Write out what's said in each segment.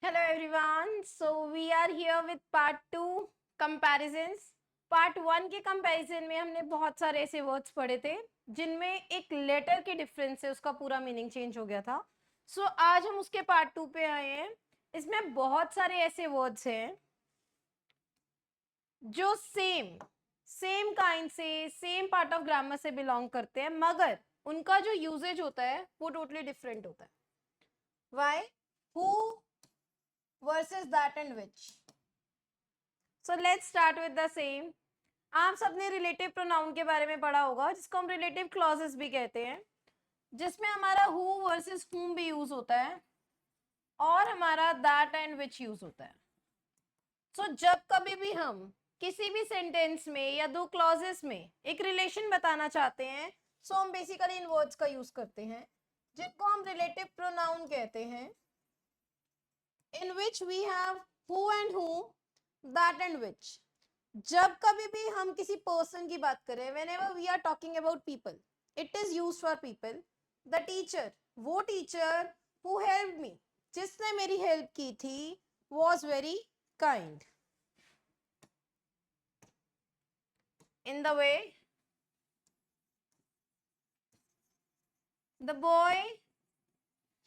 Hello everyone. So we are here with part 2 comparisons. Part 1 के comparison में हमने बहुत सारे ऐसे वर्ड्स पढ़े थे जिनमें एक लेटर के डिफरेंस से उसका पूरा मीनिंग चेंज हो गया था. सो आज हम उसके पार्ट 2 पे आए हैं. इसमें बहुत सारे ऐसे वर्ड्स हैं जो सेम काइंड से सेम पार्ट ऑफ ग्रामर से बिलोंग करते हैं, मगर उनका जो यूजेज होता है वो टोटली डिफरेंट होता है. Why? Who versus that and which. So let's start with the same. आप सबने रिलेटिव प्रोनाउन के बारे में पढ़ा होगा जिसको हम रिलेटिव क्लॉजेस भी कहते हैं, जिसमें हमारा हु वर्सेस whom भी यूज होता है और हमारा that and which यूज होता है. So जब कभी भी हम किसी भी सेंटेंस में या दो क्लॉजेस में एक रिलेशन बताना चाहते हैं, सो हम बेसिकली इन वर्ड्स का यूज करते हैं जिनको हम रिलेटिव प्रोनाउन कहते हैं, in which we have who and whom, that and which. जब कभी भी हम किसी पर्सन की बात करें, whenever we are talking about people, it is used for people. The teacher, वो टीचर who helped me, जिसने मेरी हेल्प की थी, was very kind. In the way, the boy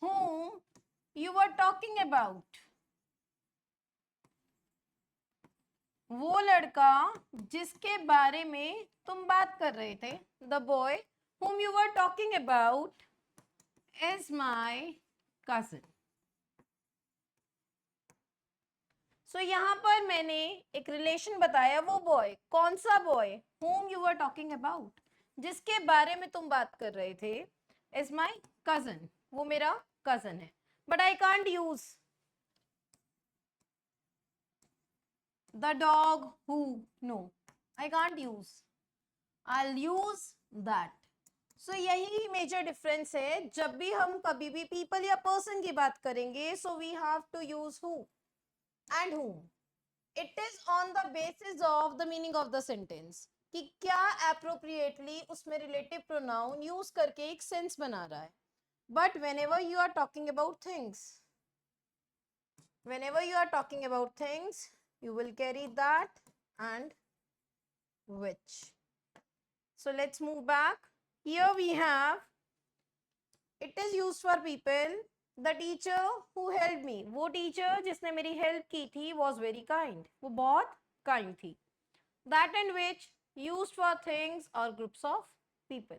whom you were talking about, वो लड़का जिसके बारे में तुम बात कर रहे थे. The boy whom you were talking about is my cousin. So यहाँ पर मैंने एक रिलेशन बताया. वो बॉय, कौन सा boy? whom you were talking about, जिसके बारे में तुम बात कर रहे थे, is my cousin. वो मेरा cousin है. But I can't use the dog who. No, I can't use. I'll use that. So यही मेजर डिफरेंस है. जब भी हम कभी भी पीपल या पर्सन की बात करेंगे, so we have to use who and whom. It is on the basis of the meaning of the sentence कि क्या appropriately उसमें relative pronoun use करके एक sense बना रहा है. But whenever you are talking about things, you will carry that and which. So let's move back. Here we have, it is used for people. The teacher who helped me, वो teacher जिसने मेरी help की थी, was very kind. वो बहुत kind थी. That and which used for things or groups of people.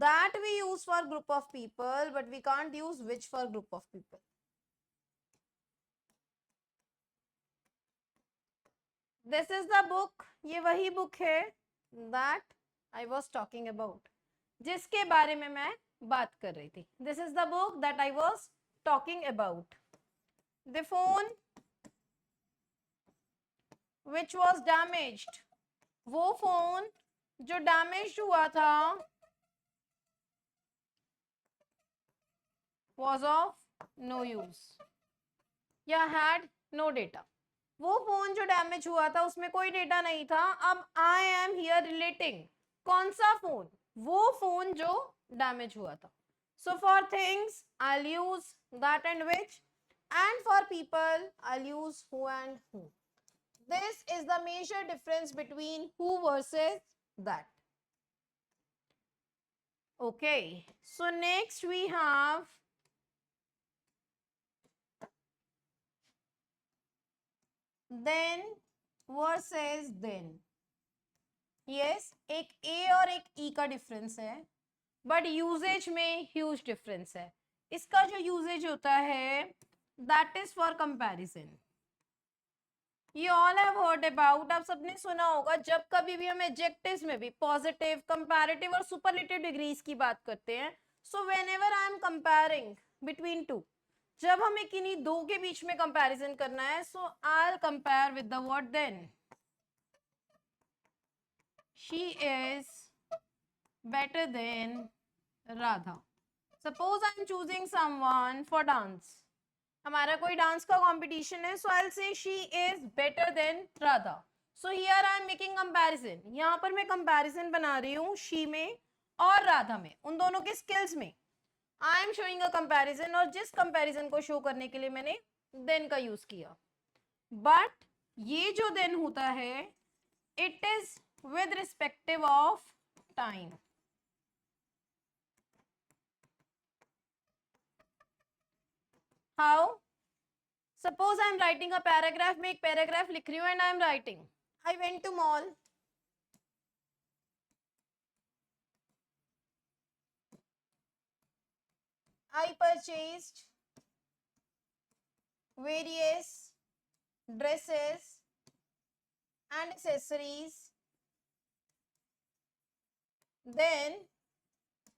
That we use for group of people, but we can't use which for group of people. This is the book. ये वही book है that I was talking about, जिसके बारे में मैं बात कर रही थी. This is the book that I was talking about. The phone which was damaged, वो फोन जो डैमेज हुआ था, was of no use या had no data. वो फोन जो डैमेज हुआ था उसमें कोई डेटा नहीं था. अब आई एम हियर रिलेटिंग कौन सा फोन? वो फोन जो डैमेज हुआ था. So for things I will use that and which, and for people I'll use who and whom. This is the major difference between who versus that. Okay, so next we have then versus then. Yes, एक A और एक E का difference है, but usage में huge difference है. इसका जो usage होता है दैट इज फॉर कंपैरिजन. ये ऑल हैव हर्ड अबाउट, आप सबने सुना होगा. जब कभी भी हम एडजेक्टिव्स में भी पॉजिटिव, कंपैरेटिव और सुपरलेटिव डिग्रीज की बात करते हैं, so whenever I am comparing between two, जब हमें किन्हीं दो के बीच में कंपैरिजन करना है, so I will compare with the word then. She is better than Radha. Suppose I am choosing someone for dance. हमारा कोई डांस का कंपटीशन है, so I'll say she is better than Radha. So here I am making comparison. यहाँ पर मैं comparison बना रही हूँ she में और राधा में, उन दोनों के स्किल्स में. I am showing a comparison, और जिस comparison को शो करने के लिए मैंने देन का यूज किया, बट ये जो देन होता है it is with respective of time. How? Suppose I am writing a paragraph, मैं एक पैराग्राफ लिख रही हूँ and I am writing, I went to mall. I purchased various dresses and accessories. Then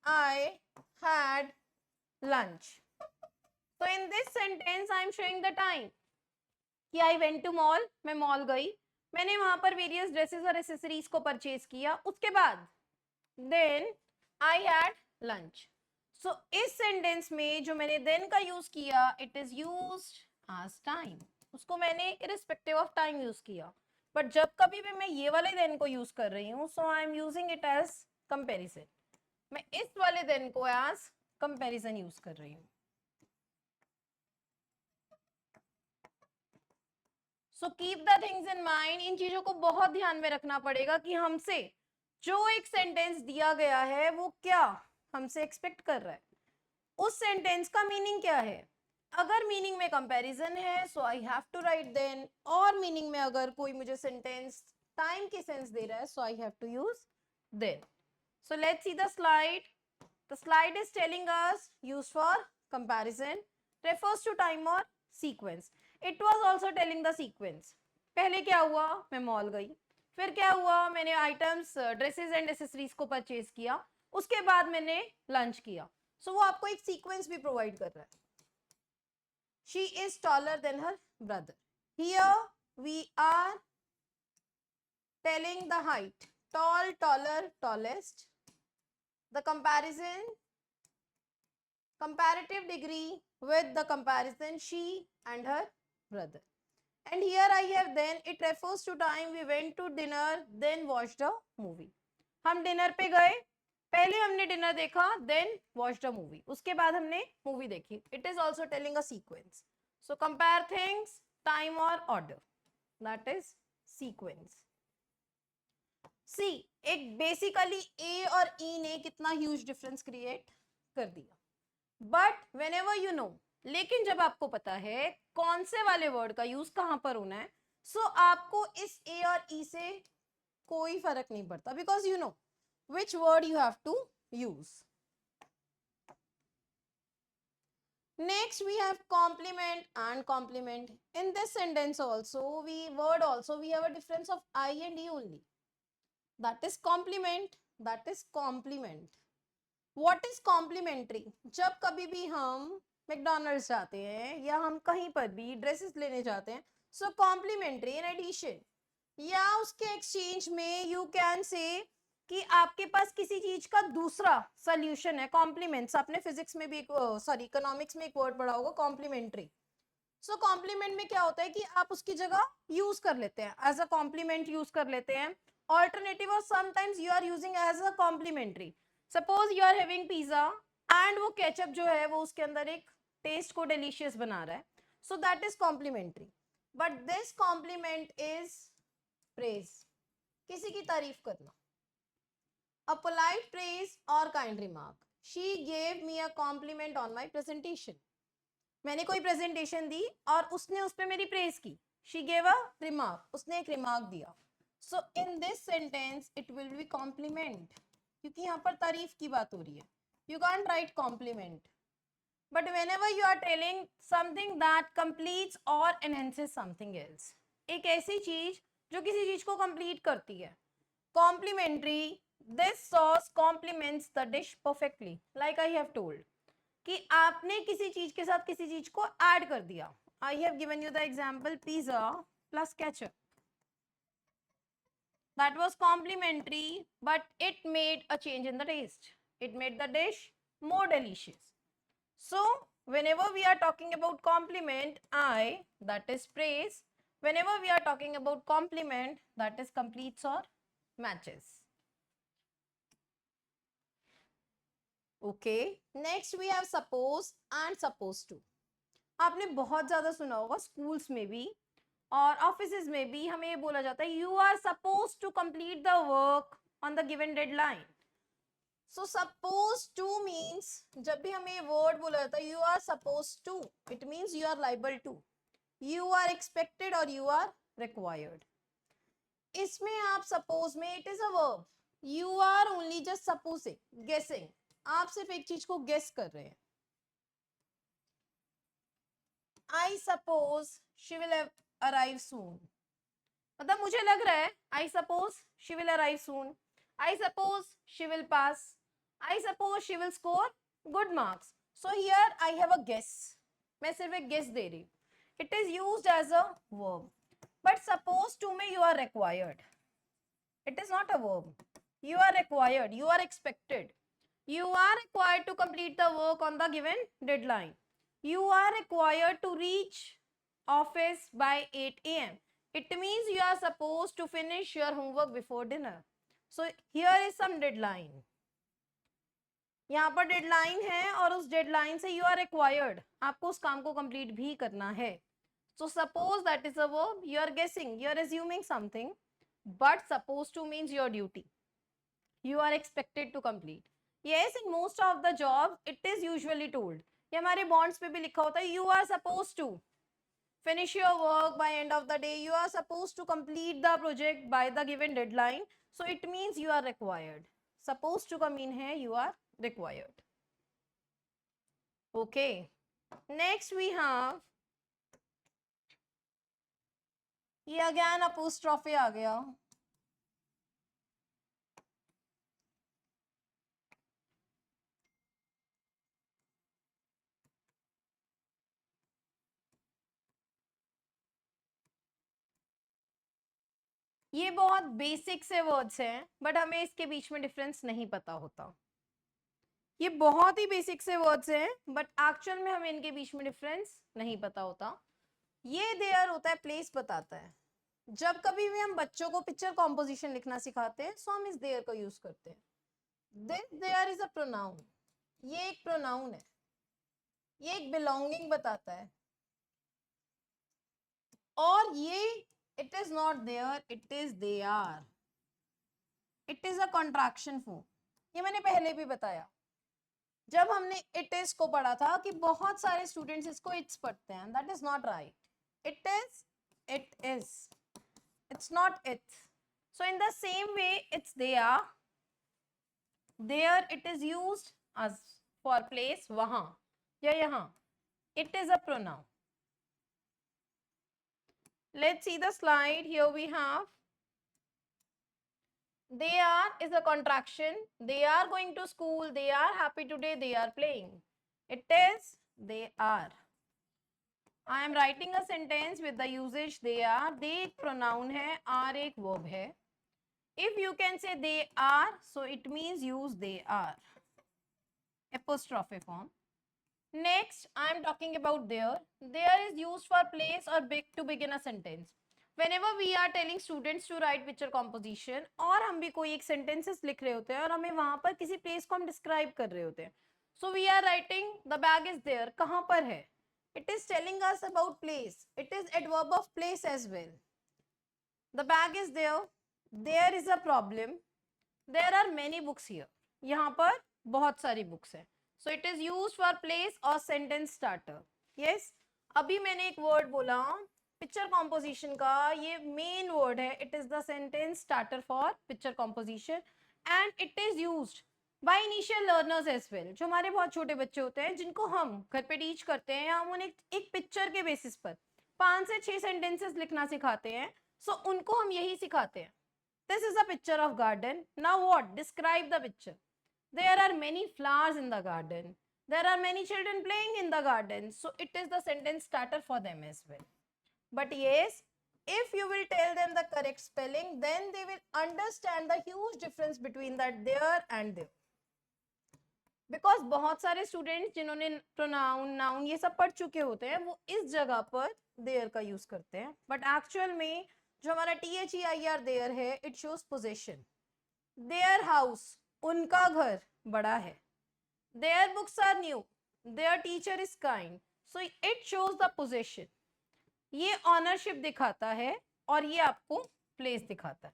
I had lunch. So in this sentence I am showing the time कि I went to mall, मैं mall गई, मैंने वहां पर various dresses और accessories को purchase किया, उसके बाद then I had lunch. So इस सेंटेंस में जो मैंने then का यूज किया it is used as time. उसको मैंने irrespective of time यूज किया, बट जब कभी भी मैं ये वाले then को यूज कर रही हूँ so I am using it as comparison. मैं इस वाले then को as comparison यूज कर रही हूँ. So keep the things in mind. इन चीजों को बहुत ध्यान में रखना पड़ेगा कि हमसे जो एक सेंटेंस दिया गया है वो क्या हमसे एक्सपेक्ट कर रहा है, उस सेंटेंस का मीनिंग क्या है. अगर मीनिंग में कंपैरिजन है so I have to write then, और मीनिंग में अगर कोई मुझे सेंटेंस टाइम की सेंस दे रहा है so I have to use then. So let's see the slide. The slide is telling us use for comparison, refers to time और sequence. It was also telling the sequence. पहले क्या हुआ, मैं mall गई, फिर क्या हुआ, मैंने आइटम्स ड्रेसेस एंड एसेसरीज को परचेज किया, उसके बाद मैंने लंच किया. सो वो आपको एक सीक्वेंस भी प्रोवाइड कर रहा है. She is taller than her brother. Here we are telling the height, tall, taller, tallest. The comparison, comparative degree with the comparison she and her brother. And here I have then, it refers to time we went to dinner then watched a movie. हम dinner पे गए, पहले हमने dinner देखा then watched a movie, उसके बाद हमने movie देखी. It is also telling a sequence. So compare things, time or order, that is sequence. सी एक बेसिकली ए और ई ने कितना ह्यूज डिफरेंस क्रिएट कर दिया, but when ever you know, लेकिन जब आपको पता है कौन से वाले वर्ड का यूज कहां पर होना है सो आपको इस ए और ई से कोई फर्क नहीं पड़ता, because you know which word you have to use. Next we have complement and complement. In this sentence also we have a difference of I and E only. That is complement. That is complement. What is complementary? जब कभी भी हम McDonald's जाते हैं या हम कहीं पर भी ड्रेसेस लेने जाते हैं सो कॉम्प्लीमेंट्री इन एडिशन, या उसके एक्सचेंज में यू कैन से कि आपके पास किसी चीज का दूसरा सोल्यूशन है. कॉम्प्लीमेंट्स आपने फिजिक्स में भी सॉरी इकोनॉमिक्स में एक वर्ड पढ़ा होगा कॉम्प्लीमेंट्री. सो कॉम्प्लीमेंट में क्या होता है कि आप उसकी जगह यूज कर लेते हैं एज अ कॉम्प्लीमेंट यूज कर लेते हैं, ऑल्टरनेटिव, और sometimes you are using as a complementary. Suppose you are having pizza and वो केचप जो है वो उसके अंदर एक टेस्ट को डिलीशियस बना रहा है, so that is complementary. But this compliment is praise, किसी की तारीफ करना. अ पोलाइट प्रेज और kind remark. She gave me a compliment on my presentation. मैंने कोई प्रेजेंटेशन दी और उसने उस पर मेरी प्रेज की. शी गेव अ रिमार्क, उसने एक रिमार्क दिया. So in this sentence it will be compliment, क्योंकि यहाँ पर तारीफ की बात हो रही है. You can't write compliment. But whenever you are telling something that completes or enhances something else, एक ऐसी चीज जो किसी चीज को कंप्लीट करती है. Complementary, this sauce complements the dish perfectly, like I have told कि आपने किसी चीज के साथ किसी चीज को ऐड कर दिया. I have given you the example pizza plus ketchup. That was complimentary, but it made a change in the taste. It made the dish more delicious. So, whenever we are talking about compliment, that is praise. Whenever we are talking about compliment, that is completes or matches. Okay. Next, we have suppose and supposed to. आपने बहुत ज्यादा सुना होगा schools में भी और offices में भी हमें ये बोला जाता है you are suppose to complete the work on the given deadline. So suppose to means जब भी हमें वर्ड बोला जाता है you are suppose to, it means you are liable to, you are expected और यू आर रिक्वायर्ड. इसमें आप suppose में it is a verb, you are only just supposing, guessing, आप सिर्फ एक चीज को गेस कर रहे हैं. I suppose she will arrive soon, मतलब मुझे लग रहा है I suppose she will arrive soon, I suppose she will pass, I suppose she will score good marks. So here I have a guess, मैं सिर्फ एक गेस दे रही. It is used as a verb. But suppose to में you are required. It is not a verb. You are required. You are expected. You are required to complete the work on the given deadline. You are required to reach office by 8 a.m. It means you are supposed to finish your homework before dinner. So here is some deadline. यहाँ पर deadline है और उस deadline से you are required, आपको उस काम को कंप्लीट भी करना है. So suppose that is a verb, you are guessing, you are assuming something, but supposed to means your duty. You are expected to complete. Yes, in most of the jobs, it is usually told. ये हमारे bonds पे भी लिखा होता है, you are supposed to finish your work by end of the day. You are supposed to complete the project by the given deadline. So it means you are required. Supposed to का mean है you are required. Okay. Next we have ये again apostrophe आ गया. ये बहुत basic से words हैं but हमें इसके बीच में डिफरेंस नहीं पता होता. ये बहुत ही बेसिक से वर्ड्स हैं बट एक्चुअल में हमें इनके बीच में डिफरेंस नहीं पता होता. ये देयर होता है प्लेस बताता है. जब कभी भी हम बच्चों को पिक्चर कॉम्पोजिशन लिखना सिखाते हैं सो हम इस देयर का यूज करते हैं. This there is a pronoun, ये एक प्रोनाउन है, ये एक बिलोंगिंग बताता है. और ये it is not there, it is they are. It is a contraction form. ये मैंने पहले भी बताया जब हमने इट इज को पढ़ा था कि बहुत सारे स्टूडेंट्स इसको इट्स पढ़ते हैं. That is not right. It is, it is, it's not its. So in the same way it's they are, there it is used as for place, वहां या यहाँ. It is a pronoun. Let's see the slide. Here we have they are is a contraction. They are going to school. They are happy today. They are playing. It is they are. I am writing a sentence with the usage they are. They एक pronoun है, are एक verb है. If you can say they are, so it means use they are. Apostrophe form. Next, I am talking about there. There is used for place or to begin a sentence. Whenever we are telling students to write picture composition और हम भी कोई एक sentences लिख रहे होते हैं और हमें वहां पर किसी place को हम describe कर रहे होते हैं. So we are writing the bag is there. कहाँ पर है? It is telling us about place. It is adverb of place as well. The bag is there. There is a problem. There are many books here. यहाँ पर बहुत सारी books हैं. So it is used for place or sentence starter. Yes. अभी मैंने एक word बोला picture composition का, ये मेन वर्ड है. It is the sentence starter for picture composition and it is used by initial learners as well. जो हमारे बहुत छोटे बच्चे होते हैं जिनको हम घर पे टीच करते हैं, हम उन्हें एक पिक्चर के बेसिस पर 5 से 6 सेंटेंसेस लिखना सिखाते हैं. सो उनको हम यही सिखाते हैं. This is a picture of garden. Now what? Describe the picture. There are many flowers in the garden. There are many children playing in the garden. So it is the sentence starter for them as well. But yes, if you will tell them the correct spelling, then they will understand the huge difference between that there and there. Because बहुत सारे students जिन्होंने pronoun, noun ये सब पढ़ चुके होते हैं वो इस जगह पर there का use करते हैं. But actual में जो हमारा THEIR there है, it shows possession. Their house, उनका घर बड़ा है. Their books are new. Their teacher is kind. So it shows the possession, ये ऑनरशिप दिखाता है और ये आपको प्लेस दिखाता है.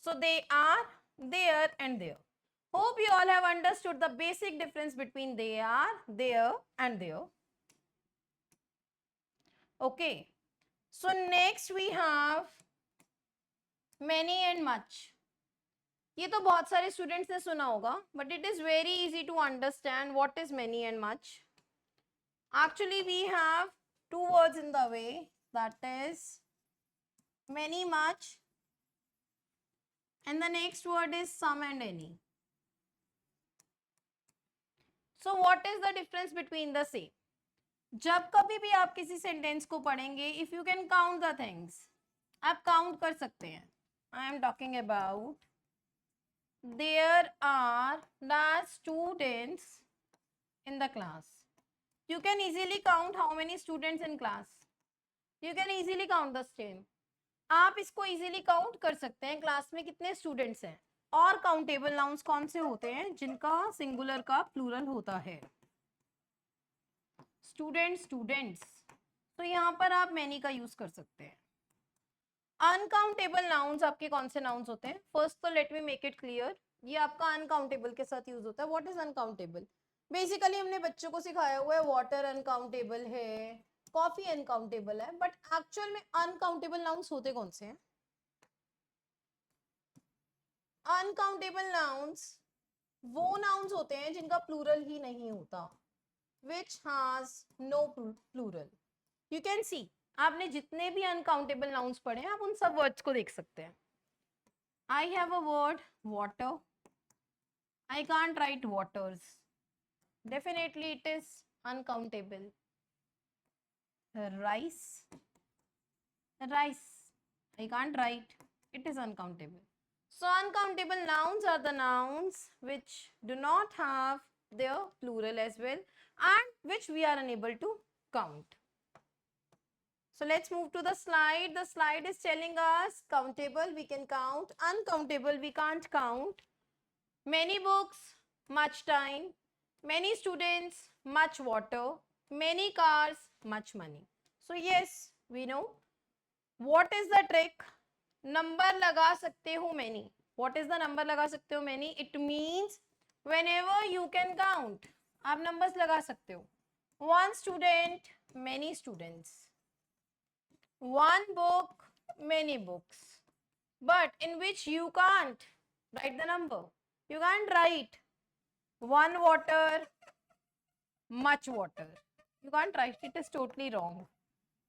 So they are, there and their. Hope you all have understood the basic difference between they are, there and there. Okay. So next we have many and much. ये तो बहुत सारे स्टूडेंट्स ने सुना होगा, but it is very easy to understand what is many and much. Actually we have two words in the way, that is many, much, and the next word is some and any. So what is the difference between the same? जब कभी भी आप किसी sentence को पढ़ेंगे, if you can count the things, आप count कर सकते हैं. I am talking about there are the students in the class. You can easily count how many students in class. You can easily count the same. आप इसको easily count कर सकते हैं class में कितने स्टूडेंट्स हैं. और काउंटेबल नाउन्स कौन से होते हैं? जिनका सिंगुलर का प्लूरल होता है. स्टूडेंट्स. तो यहाँ पर आप मैनी का यूज कर सकते हैं. अनकाउंटेबल नाउन्स आपके कौन से नाउन्स होते हैं? फर्स्ट तो let me make it clear, ये आपका अनकाउंटेबल के साथ यूज होता है. What is uncountable? बेसिकली हमने बच्चों को सिखाया हुआ है वाटर अनकाउंटेबल है, कॉफी अनकाउंटेबल है, बट एक्चुअल में अनकाउंटेबल नाउन्स होते कौन से हैं? अनकाउंटेबल नाउन्स वो नाउन्स होते हैं जिनका प्लूरल ही नहीं होता, which has no plural. You can see, आपने जितने भी अनकाउंटेबल नाउन्स पढ़े हैं आप उन सब वर्ड्स को देख सकते हैं. I have a word water. I can't write waters. Definitely it is uncountable. Rice. I can't write. It is uncountable. So uncountable nouns are the nouns which do not have their plural as well, and which we are unable to count. So let's move to the slide. The slide is telling us countable we can count, uncountable we can't count. Many books, much time. Many students, much water. Many cars, much money. So yes, we know. What is the trick? Number लगा सकते हो many. What is the number लगा सकते हो many? It means whenever you can count, आप numbers लगा सकते हो. One student, many students. One book, many books. But in which you can't write the number. You can't write one water, much water. You can't write. It is totally wrong.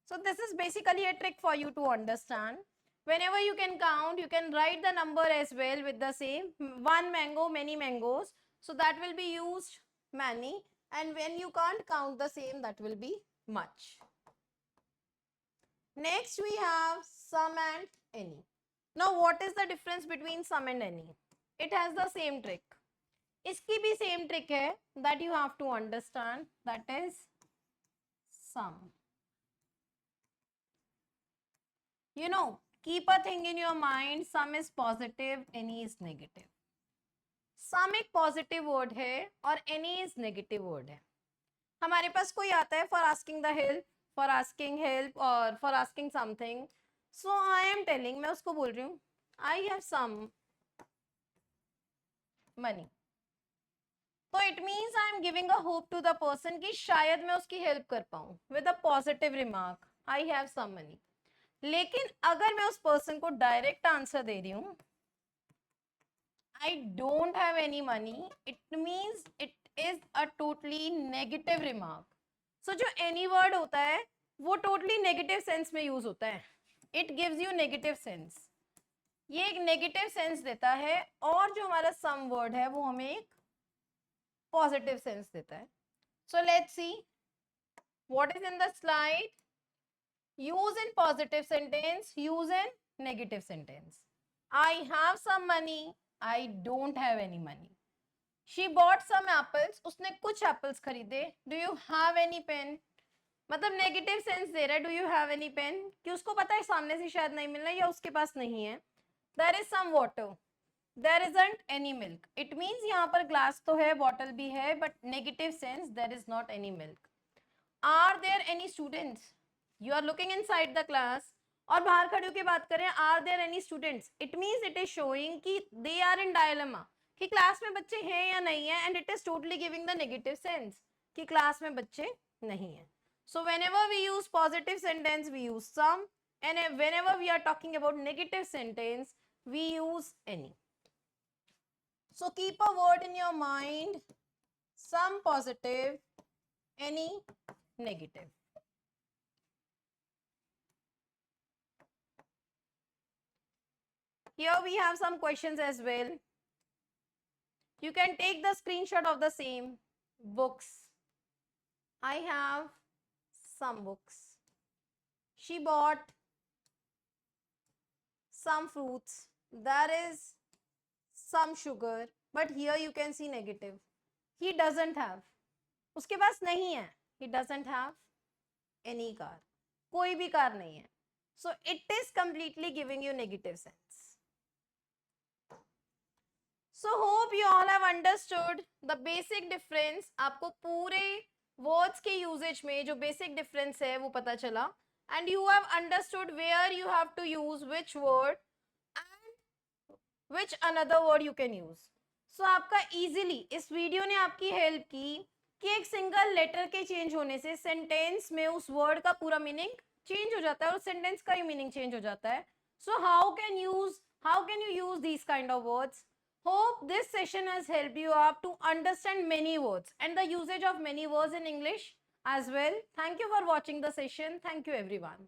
So this is basically a trick for you to understand. Whenever you can count, you can write the number as well with the same. One mango, many mangoes. So that will be used many. And when you can't count the same, that will be much. Next we have some and any. Now what is the difference between some and any? It has the same trick. इसकी भी same trick है that you have to understand, that is sum. You know, keep a thing in your mind, sum is positive, any is negative. Sum एक positive word है और any is negative word है. हमारे पास कोई आता है for asking the help, for asking help or for asking something. So I am telling, मैं उसको बोल रही हूँ I have some money. तो it means I am giving a hope to the person कि शायद मैं उसकी help कर पाऊँ with a positive remark. I have some money. लेकिन अगर मैं उस person को direct answer दे रही हूँ I don't have any money, it means it is a totally negative remark. So जो any word होता है वो totally negative sense में use होता है. It gives you negative sense. ये एक negative sense देता है और जो हमारा some word है वो हमें एक positive sense देता है. So let's see what is in the slide. Use in positive sentence, use in negative sentence. I have some money, I don't have any money. She bought some apples, उसने कुछ apples खरीदे. Do you have any pen? मतलब negative sense दे रहा है. Do you have any pen, कि उसको पता है सामने से शायद नहीं मिलना या उसके पास नहीं है. There is some water, there isn't any milk. It means यहाँ पर ग्लास तो है, बॉटल भी है, but negative sense there is not any milk. Are there any students, you are looking inside the class और बाहर खड़े होकर बात करें are there any students, it means it is showing कि दे आर इन डायलेमा, कि class में बच्चे हैं या नहीं है, and it is totally giving the negative sense कि क्लास में बच्चे नहीं है. So whenever we use positive sentence, we use some, and whenever we are talking about negative sentence, we use any. So keep a word in your mind, some positive, any negative. Here we have some questions as well. You can take the screenshot of the same books. I have some books. She bought some fruits. There is some sugar, but here you can see negative. He doesn't have. उसके पास नहीं है. He doesn't have any car. कोई भी car नहीं है. So it is completely giving you negative sense. So hope you all have understood the basic difference. आपको पूरे words के usage में जो basic difference है वो पता चला, and you have understood where you have to use which word and which another word you can use. So आपका easily इस वीडियो ने आपकी हेल्प की कि एक सिंगल लेटर के चेंज होने से सेंटेंस में उस वर्ड का पूरा मीनिंग चेंज हो जाता है और सेंटेंस का ही मीनिंग चेंज हो जाता है. So how can you use these kind of words? Hope this session has helped you up to understand many words and the usage of many words in English as well. Thank you for watching the session. Thank you everyone.